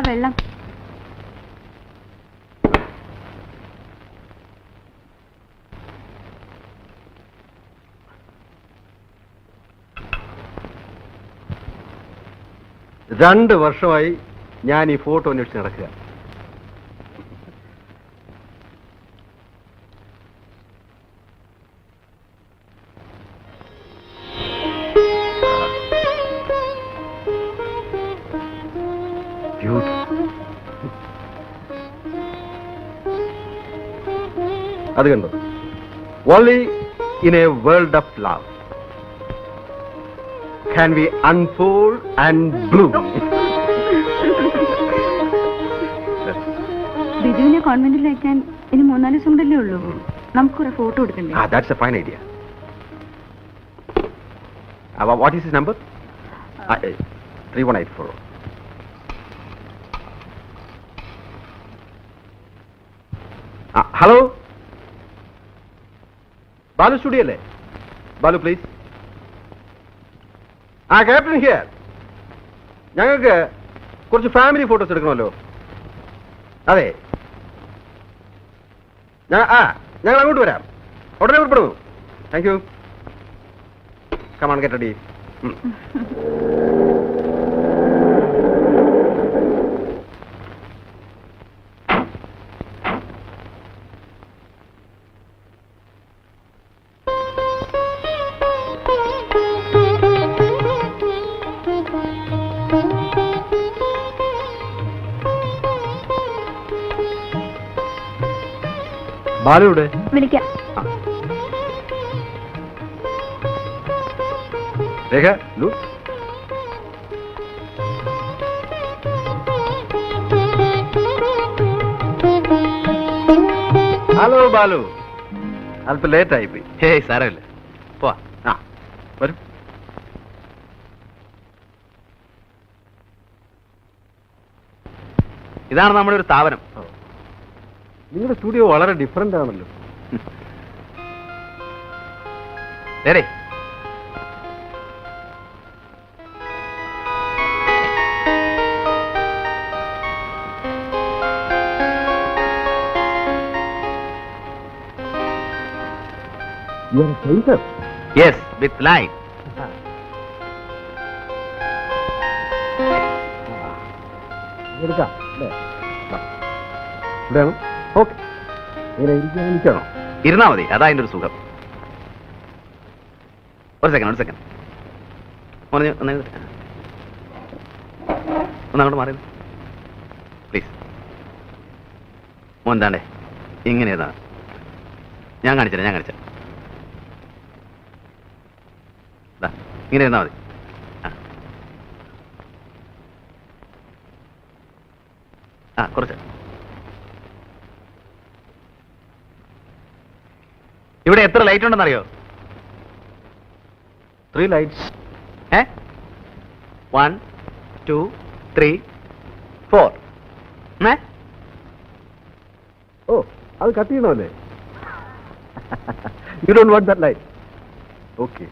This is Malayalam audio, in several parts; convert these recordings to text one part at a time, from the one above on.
വെള്ളം. രണ്ട് വർഷമായി ഞാൻ ഈ ഫോട്ടോ അന്വേഷിച്ച് നടക്കുക. അത് കണ്ടോ? Only in a world of love can we unfold and bloom. ബിജുവിനെ കോൺവെന്റിൽ അയക്കാൻ ഇനി 3-4 ദിവസം കൊണ്ടല്ലേ ഉള്ളൂ. നമുക്കൊരു ഫോട്ടോ എടുക്കണ്ടേ? That's a fine idea. What is his number? 3184. Hello? Balu studio അല്ലേ? ബാലു പ്ലീസ്. Captain here. ഞങ്ങൾക്ക് കുറച്ച് ഫാമിലി ഫോട്ടോസ് എടുക്കണമല്ലോ. അതെ, ഞങ്ങൾ അങ്ങോട്ട് വരാം. ഉടനെ പുറപ്പെടുന്നു. Thank you. Come on get ready. ബാലുവിടെ? വിളിക്കാം. രേഖ, ലു. ഹലോ ബാലു, അല്പം ലേറ്റ് ആയിപ്പോയി. ഹേയ് സാരമില്ല, പോവാ. വരും. ഇതാണ് നമ്മുടെ ഒരു സ്ഥാപനം. നിങ്ങളുടെ സ്റ്റുഡിയോ വളരെ ഡിഫറെന്റ് ആണല്ലോ. നേരെ യെസ് വിത്ത് ലൈൻ. എടുക്കാം അല്ലേ? ഇവിടെയാണോ? ഓക്കെ. ഇരിക്കണോ? ഇരുന്നാ മതി, അതാ അതിൻ്റെ ഒരു സുഖം. ഒരു സെക്കൻഡ് ഒന്നങ്ങോട്ട് മാറി പ്ലീസ്. മോൻ താണ്ടേ ഇങ്ങനെ ഏതാ? ഞാൻ കാണിച്ചേ ഇങ്ങനെ ഇരുന്നാ മതി. കുറച്ച് ഇവിടെ എത്ര ലൈറ്റ് ഉണ്ടെന്നറിയോ? 3 lights. 1 2 3 4. ഓ, അത് cut ചെയ്യണമല്ലേ? You don't want that light? Okay.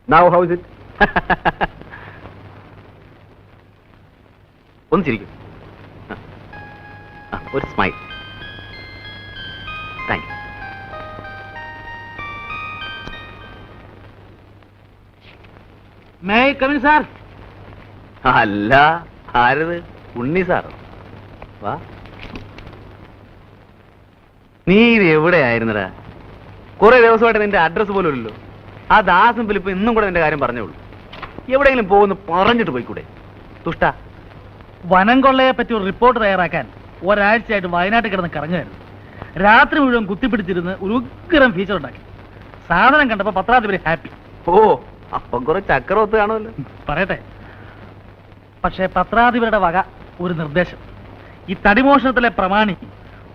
Now how is it? ഒന്ന് ചിരിക്കും. ഒരു smile. Thank you. May come in sir? അല്ല, ആരത്? ഉണ്ണി സാറോ? വാ. നീ ഇത് എവിടെയായിരുന്നടാ? കുറെ ദിവസമായിട്ട് നിന്റെ അഡ്രസ് പോലും ഇല്ലല്ലോ. ആ ദാസും ഫിലിപ്പ് ഇന്നും കൂടെ നിന്റെ കാര്യം പറഞ്ഞോളൂ. എവിടെയെങ്കിലും പോകുന്നു പറഞ്ഞിട്ട് പോയിക്കൂടെ? തുഷ്ട. വനം കൊള്ളയെ പറ്റി ഒരു റിപ്പോർട്ട് തയ്യാറാക്കാൻ ഒരാഴ്ചയായിട്ട് വയനാട്ടിൽ കിടന്ന് കറങ്ങുമായിരുന്നു. രാത്രി മുഴുവൻ കുത്തിപ്പിടിച്ചിരുന്ന് ഒരു ഉഗ്രം ഫീച്ചർ ഉണ്ടാക്കി. സാധനം കണ്ടപ്പോൾ പത്രാധിപര് ഹാപ്പി. ഓ, അപ്പം കുറെ ചക്രവത്ത് കാണുമല്ലോ. പറയട്ടെ, പക്ഷേ പത്രാധിപരുടെ വക ഒരു നിർദ്ദേശം. ഈ തടിമോഷണത്തിലെ പ്രമാണി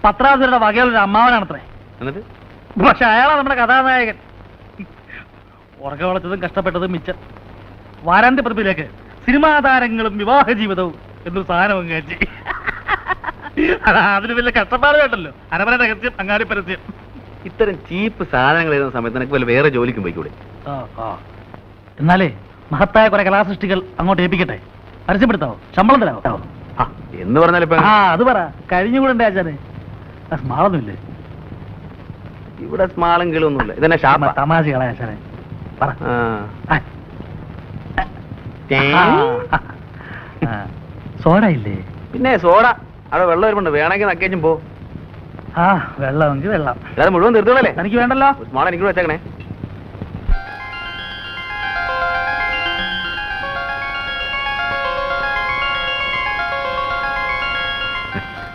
പത്രാധിപരുടെ വകയിലൊരു അമ്മാവനാണത്രേ. എന്നിട്ട് പക്ഷെ അയാളാണ് നമ്മുടെ കഥാനായകൻ. ഉറക്ക വളച്ചതും കഷ്ടപ്പെട്ടതും മിച്ചം. വാരാന്ത്യ പ്രതിയിലേക്ക് സിനിമാ താരങ്ങളും വിവാഹ ജീവിതവും എന്നൊരു സാധനം അങ്ങേച്ചി. അതിന് വലിയ കഷ്ടപ്പാട് വേണ്ടല്ലോ. അരമന രഹസ്യം, അങ്ങാടി പരസ്യം. ഇത്തരം ചീപ്പ് സാധനങ്ങൾ എഴുതുന്ന സമയത്ത് നിനക്ക് വല്ല വേറെ ജോലിക്കും പോയിക്കൂടെ? എന്നാലേ മഹത്തായ കുറെ കലാസൃഷ്ടികൾ അങ്ങോട്ട് ഏൽപ്പിക്കട്ടെ. പരസ്യപ്പെടുത്താവോ? ശമ്പളം തരാവോ? ആ, എന്ന് പറഞ്ഞാലിപ്പോ ആ അത് പറ, കഴിഞ്ഞുകൂടണ്ടേ ആശാനെ? സ്മാളൊന്നുമില്ലേ? ഇവിടെ സ്മാളും കിളൊന്നുമില്ല, ഇതെന്നെ ഷാപ്പ. തമാശകളെ ആശാനെ പറ. ആ. ആ. സോഡ ഇല്ലേ? പിന്നെ സോഡ അവിടെ വെള്ളം വരുമ്പോ വേണമെങ്കിൽ നക്കേച്ചും പോ. ആ വെള്ളമെങ്കിൽ വെള്ളം. അല്ലാതെ മുഴുവൻ തീർത്തോളല്ലേ? എനിക്ക് വേണ്ടല്ലോ. സ്മാൾ എനിക്ക് വെച്ചേക്കണേ.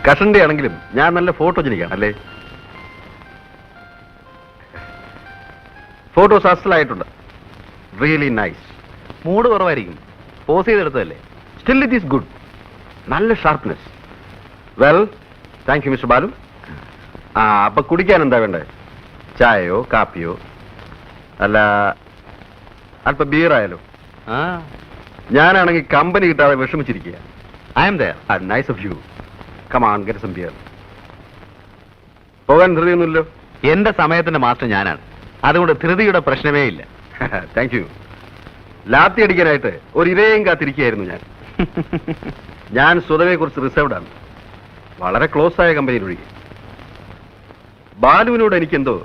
കഷന്റെ ആണെങ്കിലും ഞാൻ നല്ല ഫോട്ടോ ജനിക്കാണ് അല്ലേ? ഫോട്ടോസ് അസലായിട്ടുണ്ട്. Really nice. മൂഡ് കുറവായിരിക്കും, പോസ് ചെയ്തെടുത്തതല്ലേ. Still it is good. നല്ല sharpness. Well, thank you mister Balu. ആ, അപ്പൊ കുടിക്കാൻ എന്താ വേണ്ടത്? ചായയോ കാപ്പിയോ അല്ല അല്പം ബിയറായാലോ? ആ, ഞാനാണെങ്കിൽ കമ്പനി കിട്ടാതെ വിഷമിച്ചിരിക്കുക. I'm there. Nice of you. Come on, get some beer. പോകാൻ ധൃതിയൊന്നുമില്ലോ? എന്റെ സമയത്തിന്റെ മാസ്റ്റർ ഞാനാണ്, അതുകൊണ്ട് ധൃതിയുടെ പ്രശ്നമേ ഇല്ല. Thank you. ലാത്തി അടിക്കാനായിട്ട് ഒരു ഇരയും കാത്തിരിക്കുകയായിരുന്നു ഞാൻ. ഞാൻ സ്വതവെ കുറിച്ച് റിസർവ്ഡ് ആണ്, വളരെ ക്ലോസ് ആയ കമ്പനിയിലൊഴികെ. ബാലുവിനോട് എനിക്കെന്തോ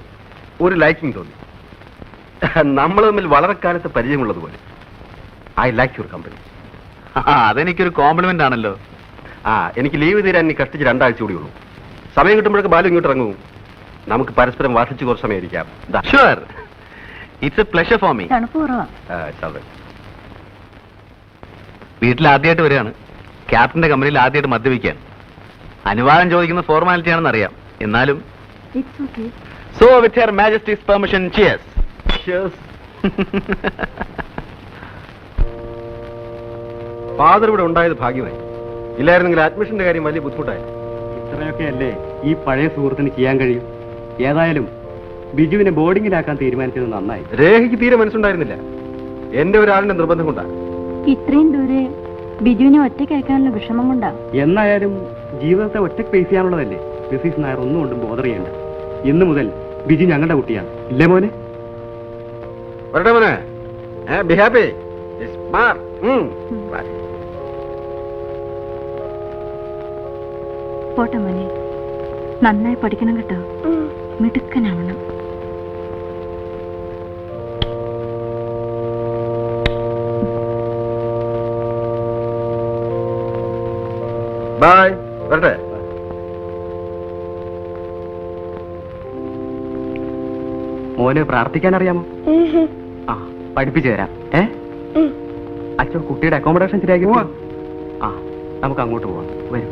ഒരു ലൈക്കിംഗ് തോന്നി. നമ്മൾ തമ്മിൽ വളരെ കാലത്ത് പരിചയമുള്ളതുപോലെ. I like your company. അതെനിക്കൊരു കോംപ്ലിമെന്റ് ആണല്ലോ. ആ, എനിക്ക് ലീവ് തീരാൻ ഇനി കഷ്ടിച്ച് 2 ആഴ്ച കൂടി ഉള്ളൂ. സമയം കിട്ടുമ്പോഴൊക്കെ ബാലു ഇങ്ങോട്ട് ഇറങ്ങും. നമുക്ക് പരസ്പരം വാർഷിച്ച് കുറച്ച് സമയം ഇരിക്കാം. Sure, it's A pleasure for me. തണുപ്പ് കുറവാ. വീട്ടിൽ ആദ്യമായിട്ട് വരികയാണ്, ക്യാപ്റ്റന്റെ കമ്പനിയിൽ ആദ്യമായിട്ട് മദ്യപിക്കാൻ. അനുവാദം ചോദിക്കുന്ന ഫോർമാലിറ്റി ആണെന്ന് അറിയാം, എന്നാലും it's okay. So with hair Majesty's permission, cheers. Father ഇവിടെ ഉണ്ടായത് ഭാഗ്യമായി. ഇല്ലായിരുന്നെങ്കിൽ അഡ്മിഷന്റെ കാര്യം വലിയ ബുദ്ധിമുട്ടായി. ഇത്രയൊക്കെ അല്ലേ ഈ പഴയ സുഹൃത്തിന് ചെയ്യാൻ കഴിയും. ഏതായാലും ബിജുവിനെ ബോർഡിങ്ങിലാക്കാൻ തീരുമാനിച്ചത് നന്നായി. രേഖയ്ക്ക് തീരെ മനസ്സുണ്ടായിരുന്നില്ല. എന്റെ ഒരാളിന്റെ നിർബന്ധം കൊണ്ടാണ്. ഇത്രയും ദൂരെ ബിജുവിനെ ഒറ്റയ്ക്ക് അയക്കാനുള്ള വിഷമം കൊണ്ടാ. എന്നായാലും ജീവിതത്തെ ഒറ്റയ്ക്ക് ഫേസ് ചെയ്യാനുള്ളതല്ലേ. മിസ്സിസ് നായർ ഒന്നും കൊണ്ടും ബോധർ ചെയ്യണ്ട. ഇന്നു മുതൽ ബിജു ഞങ്ങളുടെ കുട്ടിയാണ്, ഇല്ലേ മോനെ? വരട്ടെ മോനെ. Be happy. പോട്ടെ മോനെ, നന്നായി പഠിക്കണം കേട്ടോ, മിടുക്കനാവണം. ബൈ. വരട്ടെ. മോന് പ്രാർത്ഥിക്കാൻ അറിയാമോ? ആ, പഠിപ്പിച്ചു തരാം. അച്ഛൻ കുട്ടിയുടെ അക്കോമഡേഷൻ ശരിയാക്കി. ആ, നമുക്ക് അങ്ങോട്ട് പോവാം. വരും.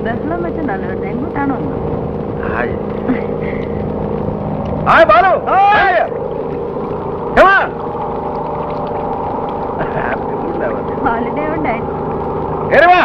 ബഹളം വെച്ച നല്ലവരുടെ എങ്ങോട്ടാണോ? Hi. Hi Balu. Hi. Come on. Holiday ഉണ്ടായി. കേറി വാ.